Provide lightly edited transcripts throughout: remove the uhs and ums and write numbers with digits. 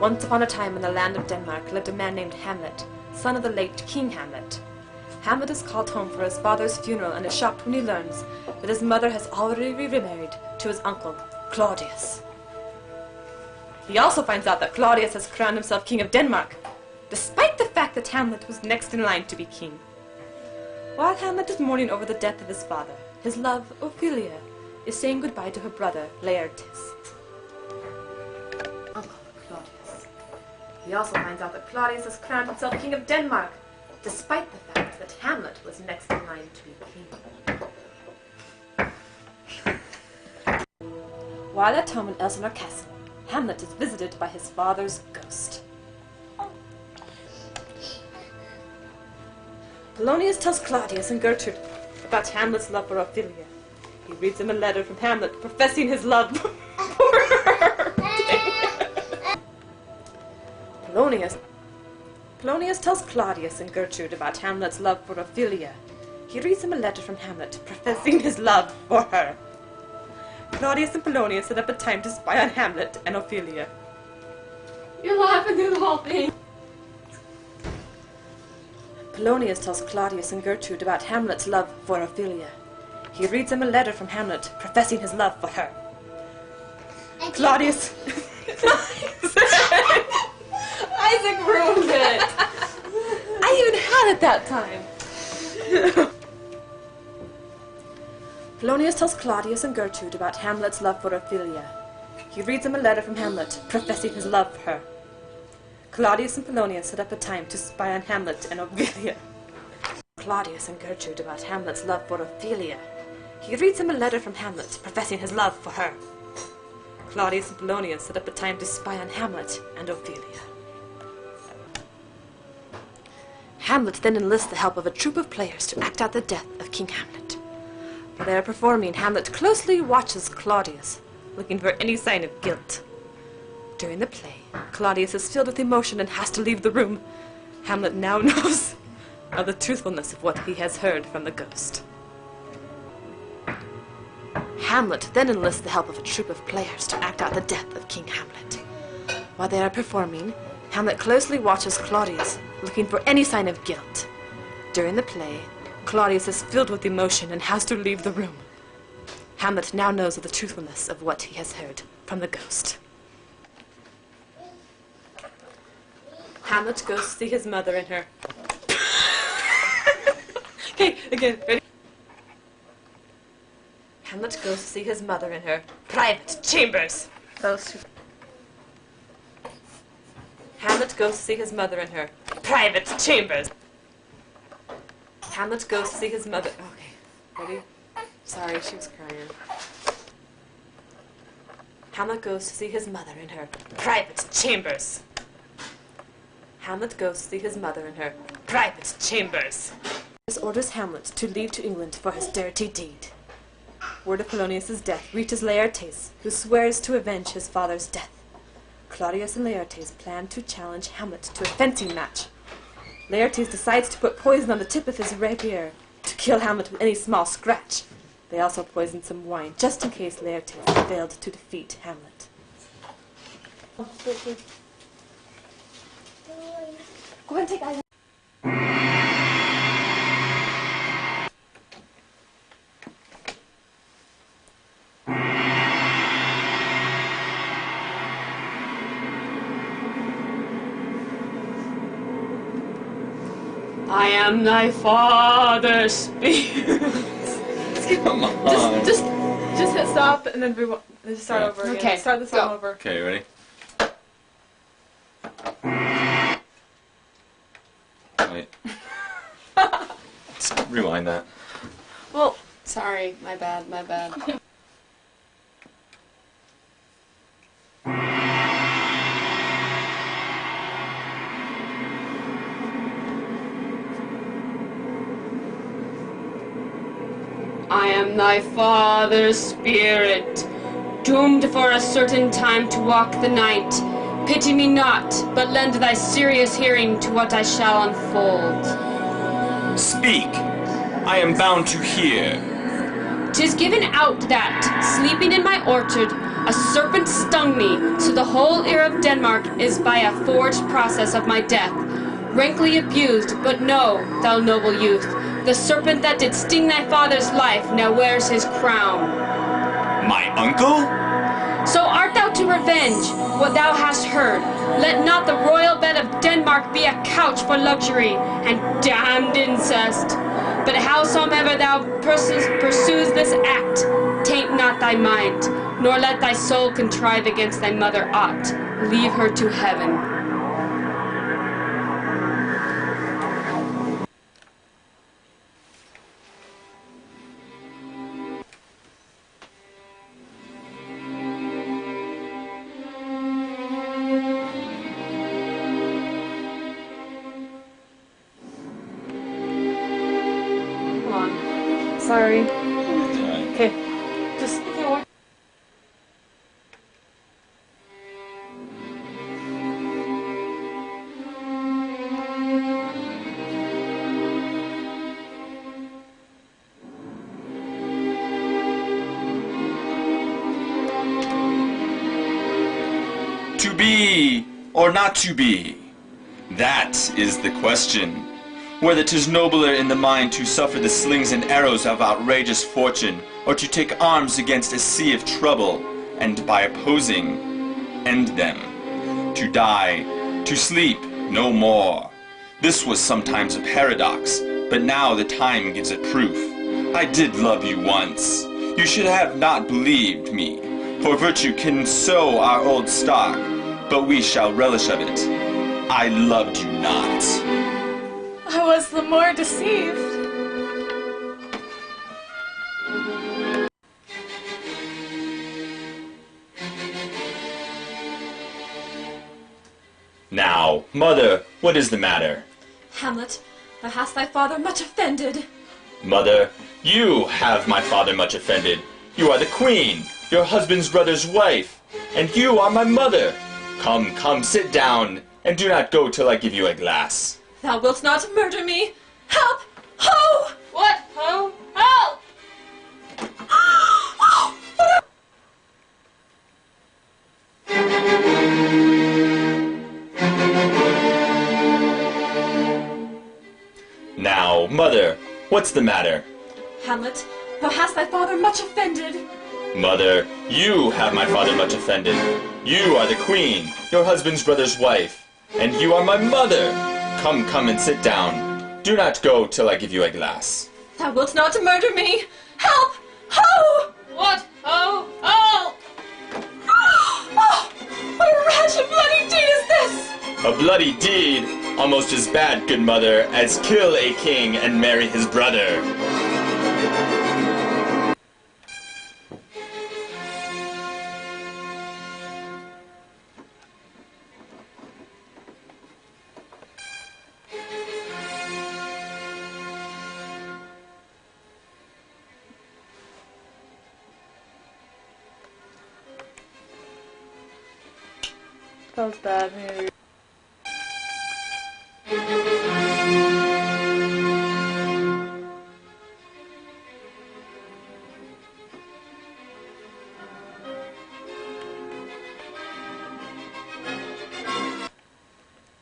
Once upon a time in the land of Denmark lived a man named Hamlet, son of the late King Hamlet. Hamlet is called home for his father's funeral and is shocked when he learns that his mother has already remarried to his uncle, Claudius. He also finds out that Claudius has crowned himself King of Denmark, despite the fact that Hamlet was next in line to be king. While Hamlet is mourning over the death of his father, his love, Ophelia, is saying goodbye to her brother, Laertes. Uncle Claudius. He also finds out that Claudius has crowned himself King of Denmark, despite the fact that Hamlet was next in line to be king. While at home in Elsinore Castle, Hamlet is visited by his father's ghost. Polonius tells Claudius and Gertrude about Hamlet's love for Ophelia. He reads them a letter from Hamlet professing his love for her. Polonius tells Claudius and Gertrude about Hamlet's love for Ophelia. He reads them a letter from Hamlet professing his love for her. Claudius and Polonius set up a time to spy on Hamlet and Ophelia. You're laughing through the whole thing. Polonius tells Claudius and Gertrude about Hamlet's love for Ophelia. He reads them a letter from Hamlet professing his love for her. Claudius... Isaac ruined it! I even had it that time. Polonius tells Claudius and Gertrude about Hamlet's love for Ophelia. He reads them a letter from Hamlet professing his love for her. Claudius and Polonius set up a time to spy on Hamlet and Ophelia. Claudius and Gertrude about Hamlet's love for Ophelia. He reads them a letter from Hamlet professing his love for her. Claudius and Polonius set up a time to spy on Hamlet and Ophelia. Hamlet then enlists the help of a troupe of players to act out the death of King Hamlet. While they are performing, Hamlet closely watches Claudius, looking for any sign of guilt. During the play, Claudius is filled with emotion and has to leave the room. Hamlet now knows of the truthfulness of what he has heard from the ghost. Hamlet then enlists the help of a troupe of players to act out the death of King Hamlet. While they are performing, Hamlet closely watches Claudius, looking for any sign of guilt. During the play, Claudius is filled with emotion and has to leave the room. Hamlet now knows of the truthfulness of what he has heard from the ghost. Hamlet goes to see his mother and her... Okay, again, ready? Hamlet goes to see his mother in her private chambers. Hamlet goes to see his mother in her private chambers. Hamlet goes to see his mother... Okay, ready? Sorry, she was crying. Hamlet goes to see his mother in her private chambers. Hamlet goes to see his mother in her private chambers. This orders Hamlet to leave to England for his dirty deed. Word of Polonius' death reaches Laertes, who swears to avenge his father's death. Claudius and Laertes plan to challenge Hamlet to a fencing match. Laertes decides to put poison on the tip of his rapier to kill Hamlet with any small scratch. They also poison some wine, just in case Laertes failed to defeat Hamlet. Go ahead and take Isaac. I am thy father's spirit. Come on. Just hit stop and then just start over again. Okay, Start the song over. Okay, ready? Wait. Let's rewind that. Well, Sorry, my bad. I am thy father's spirit, doomed for a certain time to walk the night. Pity me not, but lend thy serious hearing to what I shall unfold. Speak! I am bound to hear. 'Tis given out that, sleeping in my orchard, A serpent stung me, so the whole ear of Denmark is by a forged process of my death. Rankly abused, but know, thou noble youth, the serpent that did sting thy father's life now wears his crown. My uncle? So art thou to revenge what thou hast heard. Let not the royal bed of Denmark be a couch for luxury and damned incest. But howsoever thou pursues this act, taint not thy mind, nor let thy soul contrive against thy mother aught. Leave her to heaven. Sorry. Yeah. Okay. Just To be or not to be? That is the question. Whether 'tis nobler in the mind to suffer the slings and arrows of outrageous fortune, or to take arms against a sea of trouble, and by opposing, end them. To die, to sleep, no more. This was sometimes a paradox, but now the time gives it proof. I did love you once. You should have not believed me, for virtue can sow our old stock, but we shall relish of it. I loved you not. I was the more deceived. Now, mother, what is the matter? Hamlet, thou hast thy father much offended. Mother, you have my father much offended. You are the queen, your husband's brother's wife, and you are my mother. Come, come, sit down, and do not go till I give you a glass. Thou wilt not murder me. Help! Ho! What? Ho? Help! Now, mother, what's the matter? Hamlet, thou hast thy father much offended. Mother, you have my father much offended. You are the queen, your husband's brother's wife, and you are my mother. Come, come and sit down. Do not go till I give you a glass. Thou wilt not murder me. Help! Ho! What? Ho? Help! Oh, what rash and bloody deed is this? A bloody deed, almost as bad, good mother, as kill a king and marry his brother. that was bad. Maybe.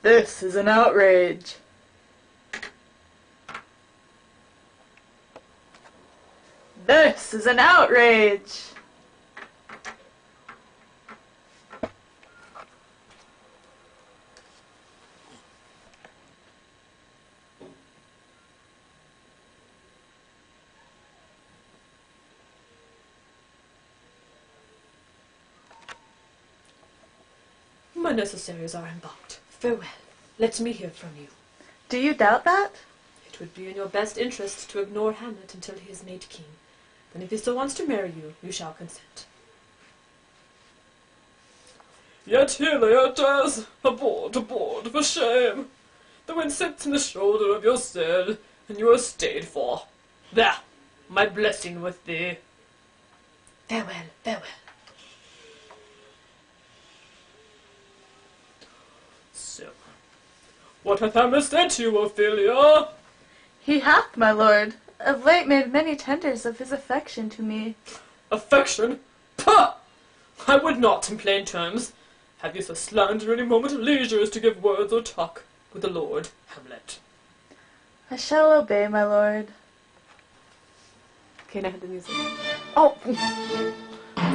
This is an outrage. This is an outrage. My necessaries are embarked. Farewell. Let me hear from you. Do you doubt that? It would be in your best interest to ignore Hamlet until he is made king. Then if he still wants to marry you, you shall consent. Yet here Laertes, aboard, for shame. The wind sits in the shoulder of your sail, and you are stayed for. There, my blessing with thee. Farewell, farewell. So, what hath Hamlet said to you, Ophelia? He hath, my lord, of late made many tenders of his affection to me. Affection? Pah! I would not, in plain terms, have you so slander any moment of leisure as to give words or talk with the Lord Hamlet. I shall obey, my lord. Okay, now hit the music. Oh!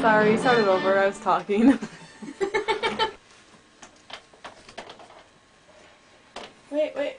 Sorry, start it over. I was talking. Wait.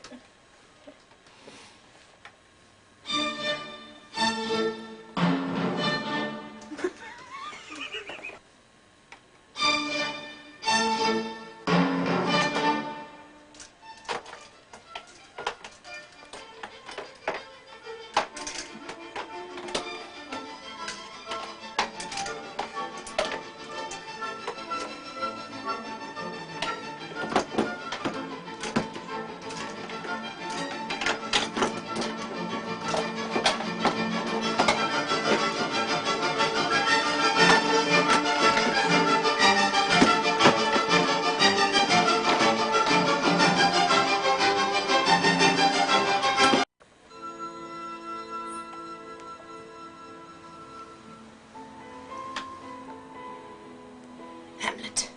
Hamlet,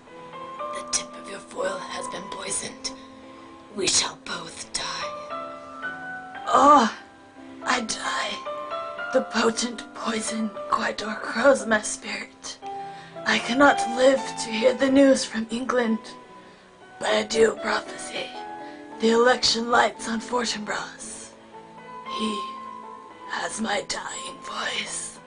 the tip of your foil has been poisoned. We shall both die. Oh, I die. The potent poison quite o'ercrows my spirit. I cannot live to hear the news from England. But I do prophesy the election lights on Fortinbras. He has my dying voice.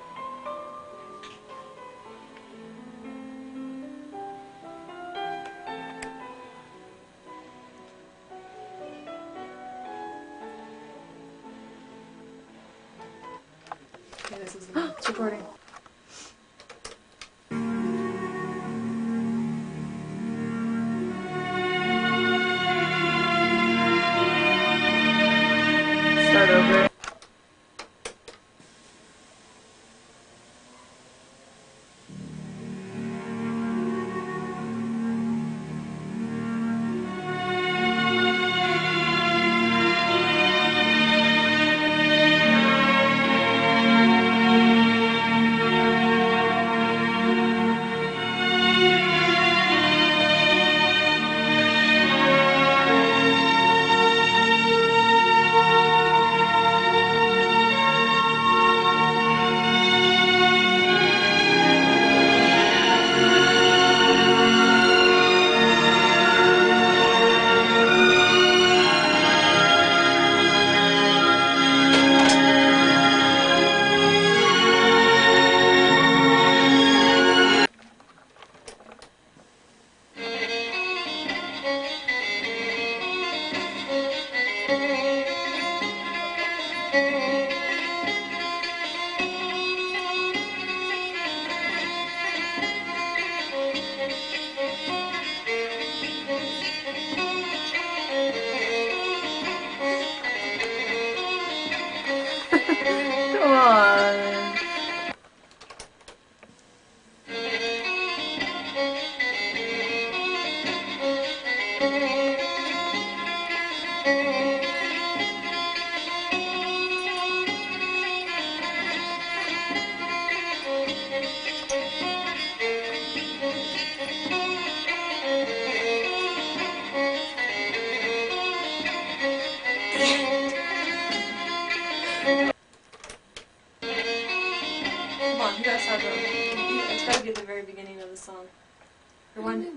Okay, this is It's recording. Start over. Come on. Come on, you gotta start over. It's gotta be at the very beginning of the song. Rewind.